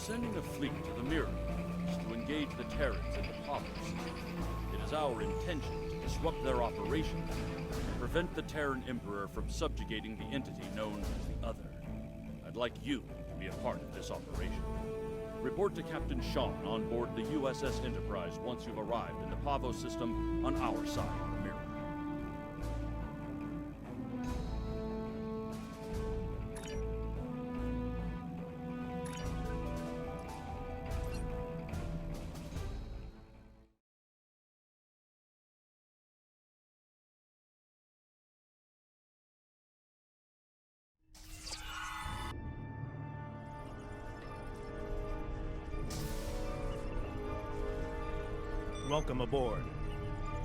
sending a fleet to the Mirror to engage the Terrans in the Pavo system. It is our intention to disrupt their operations and prevent the Terran Emperor from subjugating the entity known as the Other. I'd like you to be a part of this operation. Report to Captain Sean on board the USS Enterprise once you've arrived in the Pavo system on our side of the Mirror. Welcome aboard.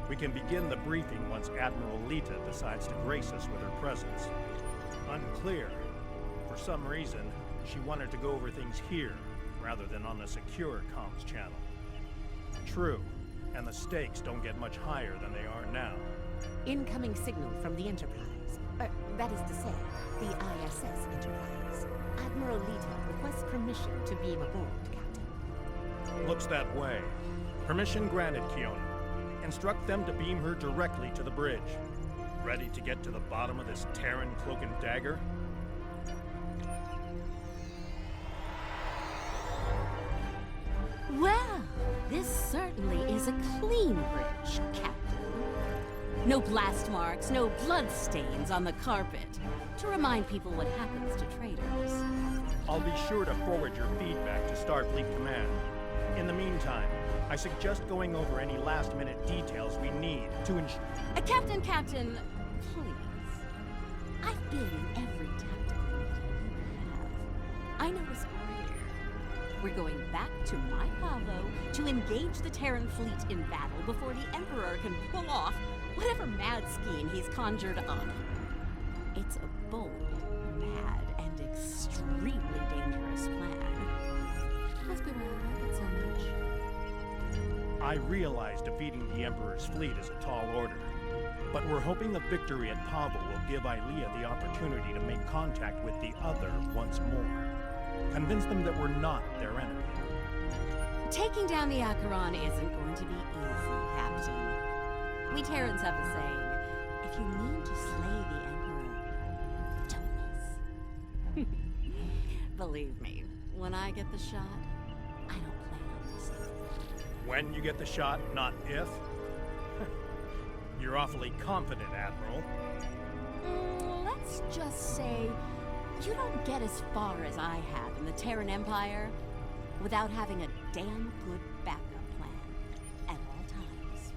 We can begin the briefing once Admiral Lita decides to grace us with her presence. Unclear. For some reason, she wanted to go over things here, rather than on a secure comms channel. True, and the stakes don't get much higher than they are now. Incoming signal from the Enterprise. That is to say, the ISS Enterprise. Admiral Lita requests permission to beam aboard, Captain. Looks that way. Permission granted, Kiona. Instruct them to beam her directly to the bridge. Ready to get to the bottom of this Terran cloak and dagger? Well, this certainly is a clean bridge, Captain. No blast marks, no blood stains on the carpet, to remind people what happens to traitors. I'll be sure to forward your feedback to Starfleet Command. In the meantime, I suggest going over any last-minute details we need to ensure... Captain, please. I've been in every tactical meeting you have. I know us all here. We're going back to my Pavo to engage the Terran fleet in battle before the Emperor can pull off whatever mad scheme he's conjured up. It's a bold, mad, and extremely dangerous plan. Must be why I like it so much. I realize defeating the Emperor's fleet is a tall order, but we're hoping the victory at Pavo will give Ilea the opportunity to make contact with the Other once more. Convince them that we're not their enemy. Taking down the Acheron isn't going to be easy, Captain. We Terrans have a saying, if you mean to slay the Emperor, don't miss. Believe me, when I get the shot, I don't plan on missing. When you get the shot, not if? You're awfully confident, Admiral. Let's just say you don't get as far as I have in the Terran Empire without having a damn good backup plan at all times.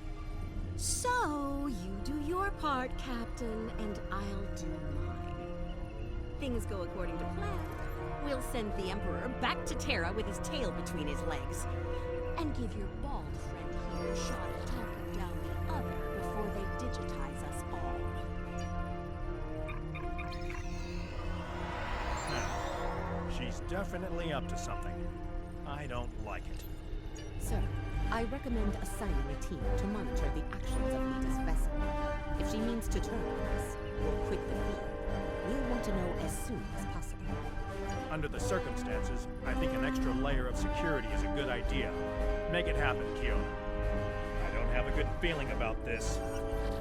So, you do your part, Captain, and I'll do mine. Things go according to plan. We'll send the Emperor back to Terra with his tail between his legs, and give your bald friend here a shot at talking down the Other before they digitize us all. She's definitely up to something. I don't like it. Sir, I recommend assigning a team to monitor the actions of Lita's vessel. If she means to turn on us or quit the field, we'll want to know as soon as possible. Under the circumstances, I think an extra layer of security is a good idea. Make it happen, Kiona. I don't have a good feeling about this.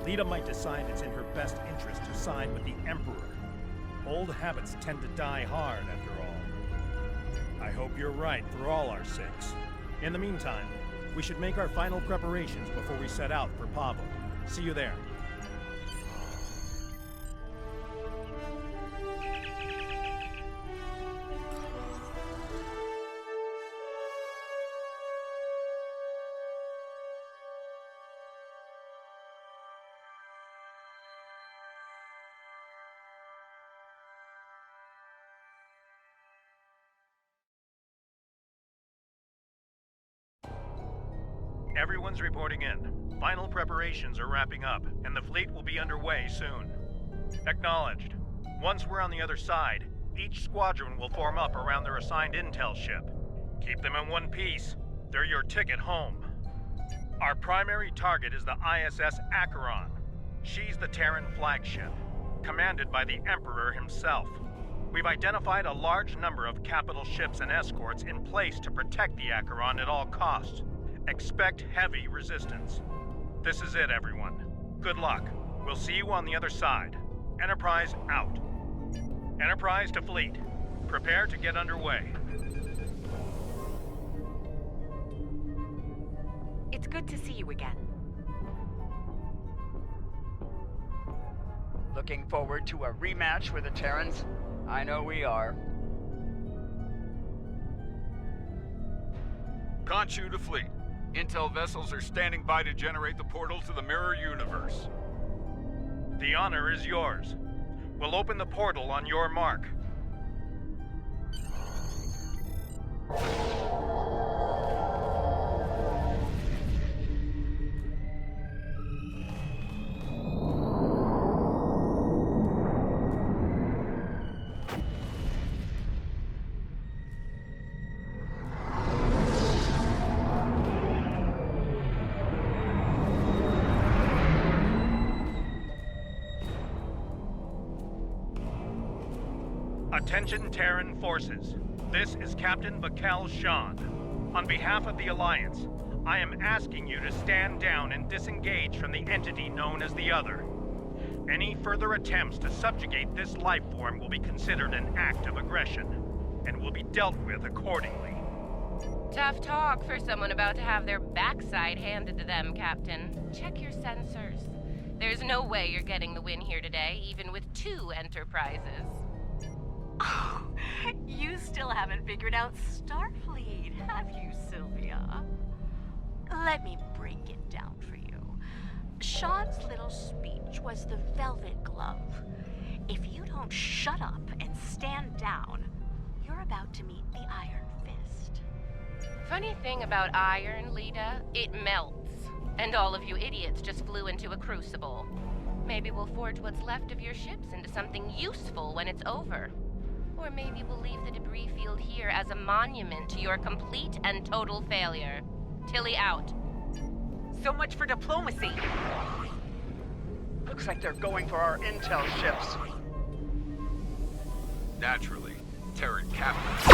Lita might decide it's in her best interest to side with the Emperor. Old habits tend to die hard, after all. I hope you're right for all our sakes. In the meantime, we should make our final preparations before we set out for Pavo. See you there. Everyone's reporting in. Final preparations are wrapping up, and the fleet will be underway soon. Acknowledged. Once we're on the other side, each squadron will form up around their assigned intel ship. Keep them in one piece. They're your ticket home. Our primary target is the ISS Acheron. She's the Terran flagship, commanded by the Emperor himself. We've identified a large number of capital ships and escorts in place to protect the Acheron at all costs. Expect heavy resistance. This is it, everyone. Good luck. We'll see you on the other side. Enterprise out. Enterprise to fleet. Prepare to get underway. It's good to see you again. Looking forward to a rematch with the Terrans? I know we are. Khonshu to fleet. Intel vessels are standing by to generate the portal to the mirror universe. The honor is yours. We'll open the portal on your mark. Attention Terran forces. This is Captain Bakel Shan. On behalf of the Alliance, I am asking you to stand down and disengage from the entity known as the Other. Any further attempts to subjugate this life form will be considered an act of aggression, and will be dealt with accordingly. Tough talk for someone about to have their backside handed to them, Captain. Check your sensors. There's no way you're getting the win here today, even with 2 Enterprises. Oh, you still haven't figured out Starfleet, have you, Sylvia? Let me break it down for you. Sean's little speech was the velvet glove. If you don't shut up and stand down, you're about to meet the Iron Fist. Funny thing about iron, Lita, it melts. And all of you idiots just flew into a crucible. Maybe we'll forge what's left of your ships into something useful when it's over. Or maybe we'll leave the debris field here as a monument to your complete and total failure. Tilly out. So much for diplomacy. Looks like they're going for our intel ships. Naturally, Terran captains.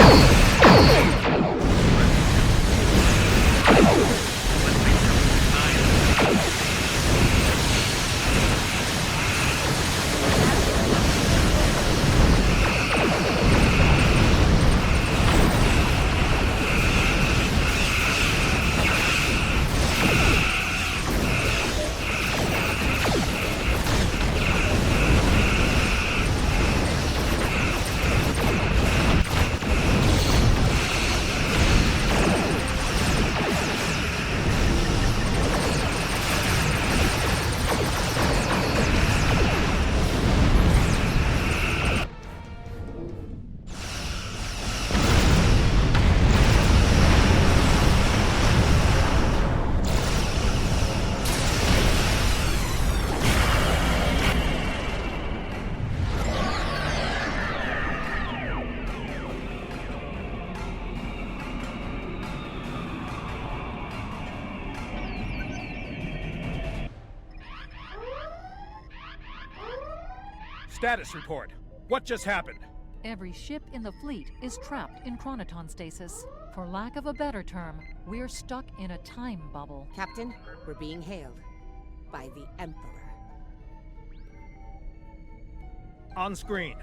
Status report. What just happened? Every ship in the fleet is trapped in chronoton stasis. For lack of a better term, we're stuck in a time bubble. Captain, we're being hailed by the Emperor. On screen.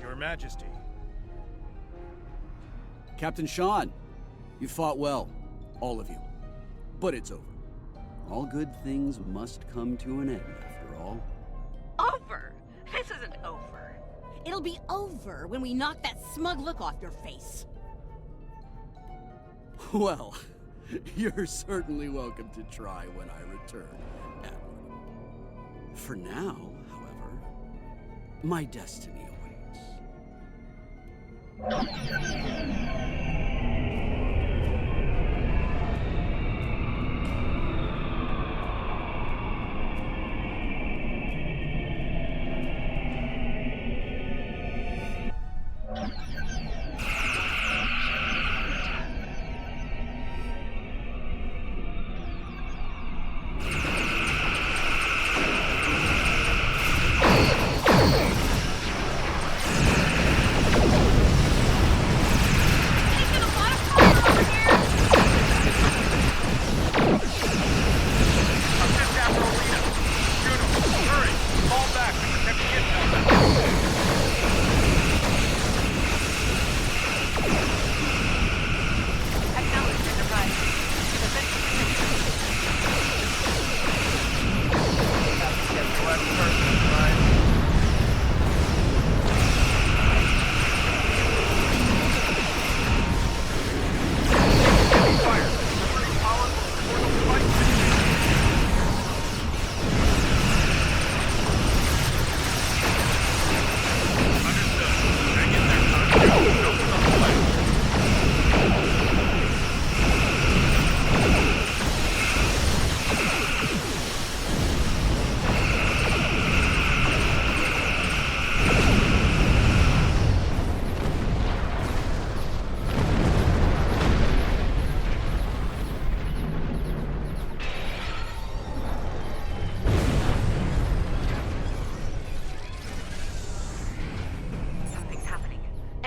Your Majesty. Captain Sean, you fought well. All of you. But it's over. All good things must come to an end, after all. Over? This isn't over. It'll be over when we knock that smug look off your face. Well, you're certainly welcome to try when I return, Admiral. For now, however, my destiny awaits.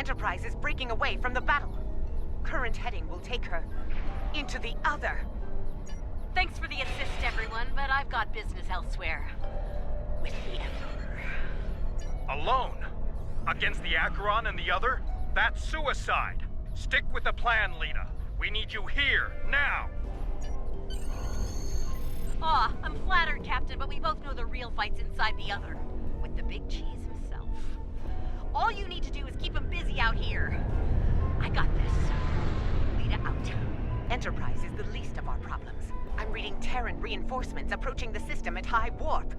Enterprise is breaking away from the battle. Current heading will take her into the other. Thanks for the assist, everyone, but I've got business elsewhere. With the Emperor. Alone? Against the Acheron and the other? That's suicide. Stick with the plan, Lita. We need you here, now. Aw, I'm flattered, Captain, but we both know the real fight's inside the other. With the big cheese himself. All you need to do is keep him busy out here. I got this. Lita out. Enterprise is the least of our problems. I'm reading Terran reinforcements approaching the system at high warp.